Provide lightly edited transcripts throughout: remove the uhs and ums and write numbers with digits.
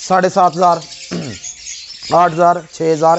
7,500 8,000 6,000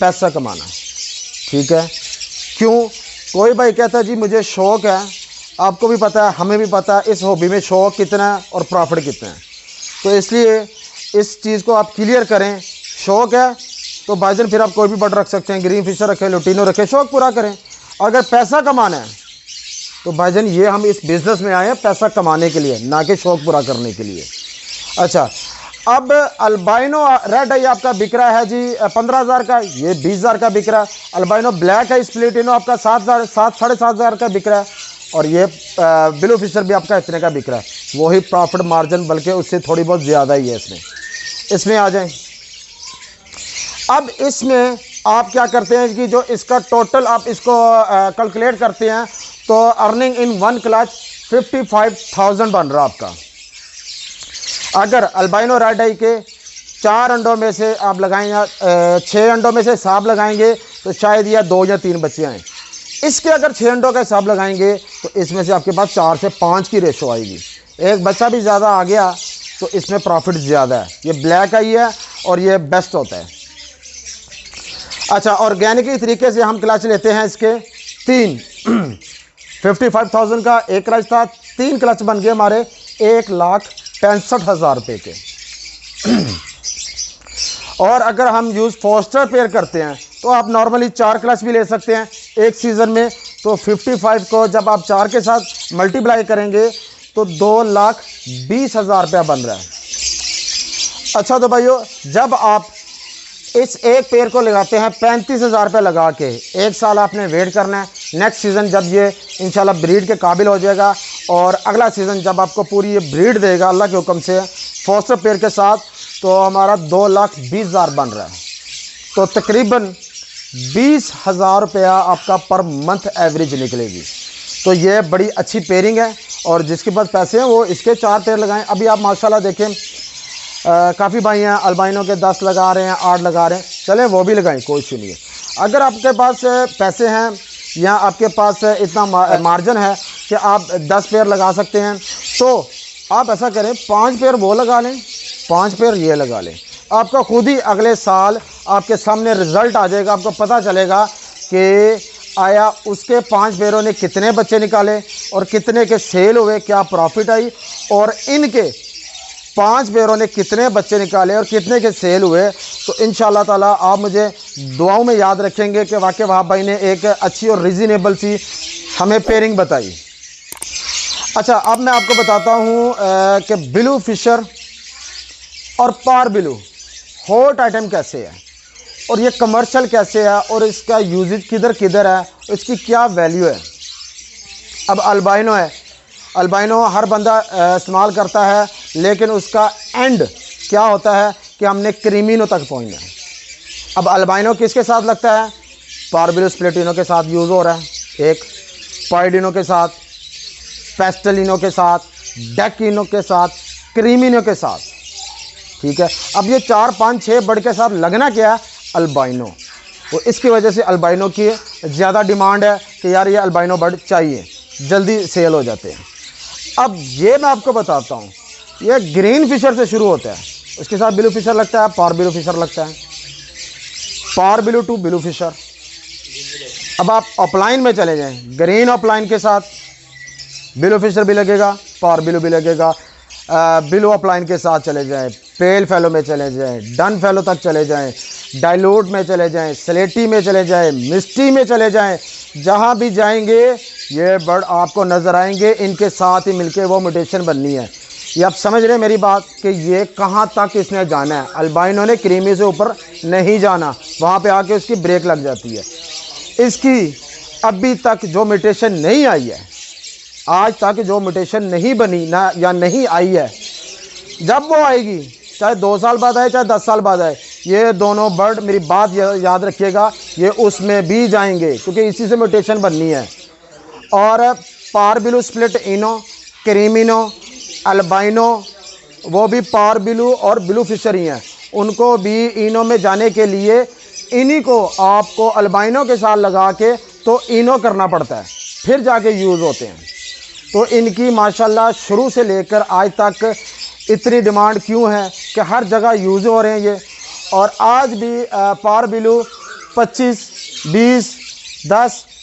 पैसा कमाना है। ठीक है, क्यों? कोई भाई कहता है जी मुझे शौक़ है, आपको भी पता है, हमें भी पता है इस हॉबी में शौक़ कितना है और प्रॉफिट कितना है। तो इसलिए इस चीज़ को आप क्लियर करें। शौक़ है तो भाईजान फिर आप कोई भी बर्ड रख सकते हैं, ग्रीन फिशर रखें, लुटीनो रखें, शौक़ पूरा करें। अगर पैसा कमाना है तो भाईजान ये हम इस बिज़नेस में आए हैं पैसा कमाने के लिए, ना कि शौक़ पूरा करने के लिए। अच्छा, अब अल्बाइनो रेड आई आपका बिक रहा है जी 15,000 का, ये 20,000 का बिक रहा है। अल्बाइनो ब्लैक है स्प्लिटिनो आपका 7,000 साढ़े 7,000 का बिक रहा है। और ये ब्लू फिशर भी आपका इतने का बिक रहा है। वही प्रॉफिट मार्जिन, बल्कि उससे थोड़ी बहुत ज़्यादा ही है इसमें आ जाएं। अब इसमें आप क्या करते हैं कि जो इसका टोटल आप इसको कैलकुलेट करते हैं तो अर्निंग इन वन क्लच 55,000 बन रहा आपका। अगर अल्बाइनो रेड आई के 4 अंडों में से आप लगाएंगे, 6 अंडों में से हिसाब लगाएंगे तो शायद या 2 या 3 बच्चे आएँ। इसके अगर 6 अंडों का हिसाब लगाएंगे तो इसमें से आपके पास 4 से 5 की रेशो आएगी। एक बच्चा भी ज़्यादा आ गया तो इसमें प्रॉफिट ज़्यादा है। ये ब्लैक आई है और ये बेस्ट होता है। अच्छा, ऑर्गेनिक तरीके से हम क्लच लेते हैं इसके 3 55,000 का एक क्लच था, 3 क्लच बन गए हमारे 1,65,000 रुपये के। और अगर हम यूज़ फोस्टर पेयर करते हैं तो आप नॉर्मली 4 क्लच भी ले सकते हैं एक सीज़न में। तो 55 को जब आप 4 के साथ मल्टीप्लाई करेंगे तो 2,20,000 रुपया बन रहा है। अच्छा, तो भाइयों जब आप इस एक पेयर को लगाते हैं 35,000 रुपये लगा के, एक साल आपने वेट करना है। नेक्स्ट सीज़न जब ये इंशाल्लाह ब्रीड के काबिल हो जाएगा और अगला सीज़न जब आपको पूरी ये ब्रीड देगा अल्लाह के हुक्म से फोस्टर पेयर के साथ, तो हमारा 2,20,000 बन रहा है। तो तकरीबन 20,000 रुपया आपका पर मंथ एवरेज निकलेगी। तो ये बड़ी अच्छी पेयरिंग है और जिसके पास पैसे हैं वो इसके 4 पेयर लगाएं। अभी आप माशाल्लाह देखें काफ़ी भाई हैं अल्बाइनो के 10 लगा रहे हैं, 8 लगा रहे हैं, चलें वो भी लगाएं, कोई इशू नहीं है। अगर आपके पास पैसे हैं या आपके पास इतना मार्जिन है कि आप 10 पेयर लगा सकते हैं तो आप ऐसा करें 5 पेयर वो लगा लें, 5 पेयर ये लगा लें। आपका खुद ही अगले साल आपके सामने रिज़ल्ट आ जाएगा, आपको पता चलेगा कि आया उसके 5 पेयरों ने कितने बच्चे निकाले और कितने के सेल हुए, क्या प्रॉफिट आई, और इनके 5 पेयरों ने कितने बच्चे निकाले और कितने के सेल हुए। तो इंशाअल्लाह ताला आप मुझे दुआओं में याद रखेंगे कि वाकई वहाब भाई ने एक अच्छी और रीज़नेबल सी हमें पेयरिंग बताई। अच्छा, अब मैं आपको बताता हूँ कि ब्लू फिशर और पार ब्लू हॉट आइटम कैसे है और ये कमर्शियल कैसे है और इसका यूजेज किधर किधर है, इसकी क्या वैल्यू है। अब अल्बाइनो है, अल्बाइनो हर बंदा इस्तेमाल करता है, लेकिन उसका एंड क्या होता है कि हमने क्रीमिनो तक पहुंचना है। अब अल्बाइनो किसके साथ लगता है? पारबिलो स्प्लिटिनो के साथ यूज़ हो रहा है, एक पाइडिनो के साथ, पेस्टलिनो के साथ, डेकिनो के साथ, क्रीमिनो के साथ। ठीक है, अब ये 4, 5, 6 बर्ड के साथ लगना क्या है? अल्बाइनो। तो इसकी वजह से अल्बाइनो की ज़्यादा डिमांड है कि यार ये अल्बाइनो बर्ड चाहिए, जल्दी सेल हो जाते हैं। अब ये मैं आपको बताता हूँ, ये ग्रीन फिशर से शुरू होता है, उसके साथ ब्लू फिशर लगता है, पार ब्लू फिशर लगता है, पार ब्लू टू ब्लू फिशर। अब आप ऑफलाइन में चले जाएं, ग्रीन ऑफलाइन के साथ ब्लू फिशर भी लगेगा, पार ब्लू भी लगेगा। ब्लू ऑफलाइन के साथ चले जाएं, पेल फैलो में चले जाएं, डन फैलो तक चले जाएं, डाइल्यूट में चले जाएं, स्लेटी में चले जाएं, मिस्टी में चले जाएं, जहां भी जाएंगे ये बर्ड आपको नज़र आएंगे। इनके साथ ही मिलके वो म्यूटेशन बननी है। ये आप समझ रहे हैं मेरी बात कि ये कहाँ तक इसने जाना है। अल्बाइनो ने क्रीमी से ऊपर नहीं जाना, वहाँ पे आके उसकी ब्रेक लग जाती है। इसकी अभी तक जो म्यूटेशन नहीं आई है, आज तक जो म्यूटेशन नहीं बनी ना या नहीं आई है, जब वो आएगी, चाहे 2 साल बाद आए, चाहे 10 साल बाद आए, ये दोनों बर्ड, मेरी बात याद रखिएगा, ये उसमें भी जाएंगे क्योंकि इसी से म्यूटेशन बननी है। और पार ब्लू स्प्लिट इनो, क्रीमिनो, अल्बाइनो, वो भी पार ब्लू और ब्लू फिशर ही हैं, उनको भी इनो में जाने के लिए इन्हीं को आपको अल्बाइनो के साथ लगा के तो इनो करना पड़ता है, फिर जाके यूज़ होते हैं। तो इनकी माशाल्लाह शुरू से लेकर आज तक इतनी डिमांड क्यों है कि हर जगह यूज़ हो रहे हैं ये। और आज भी पार ब्लू 25, 20, 10,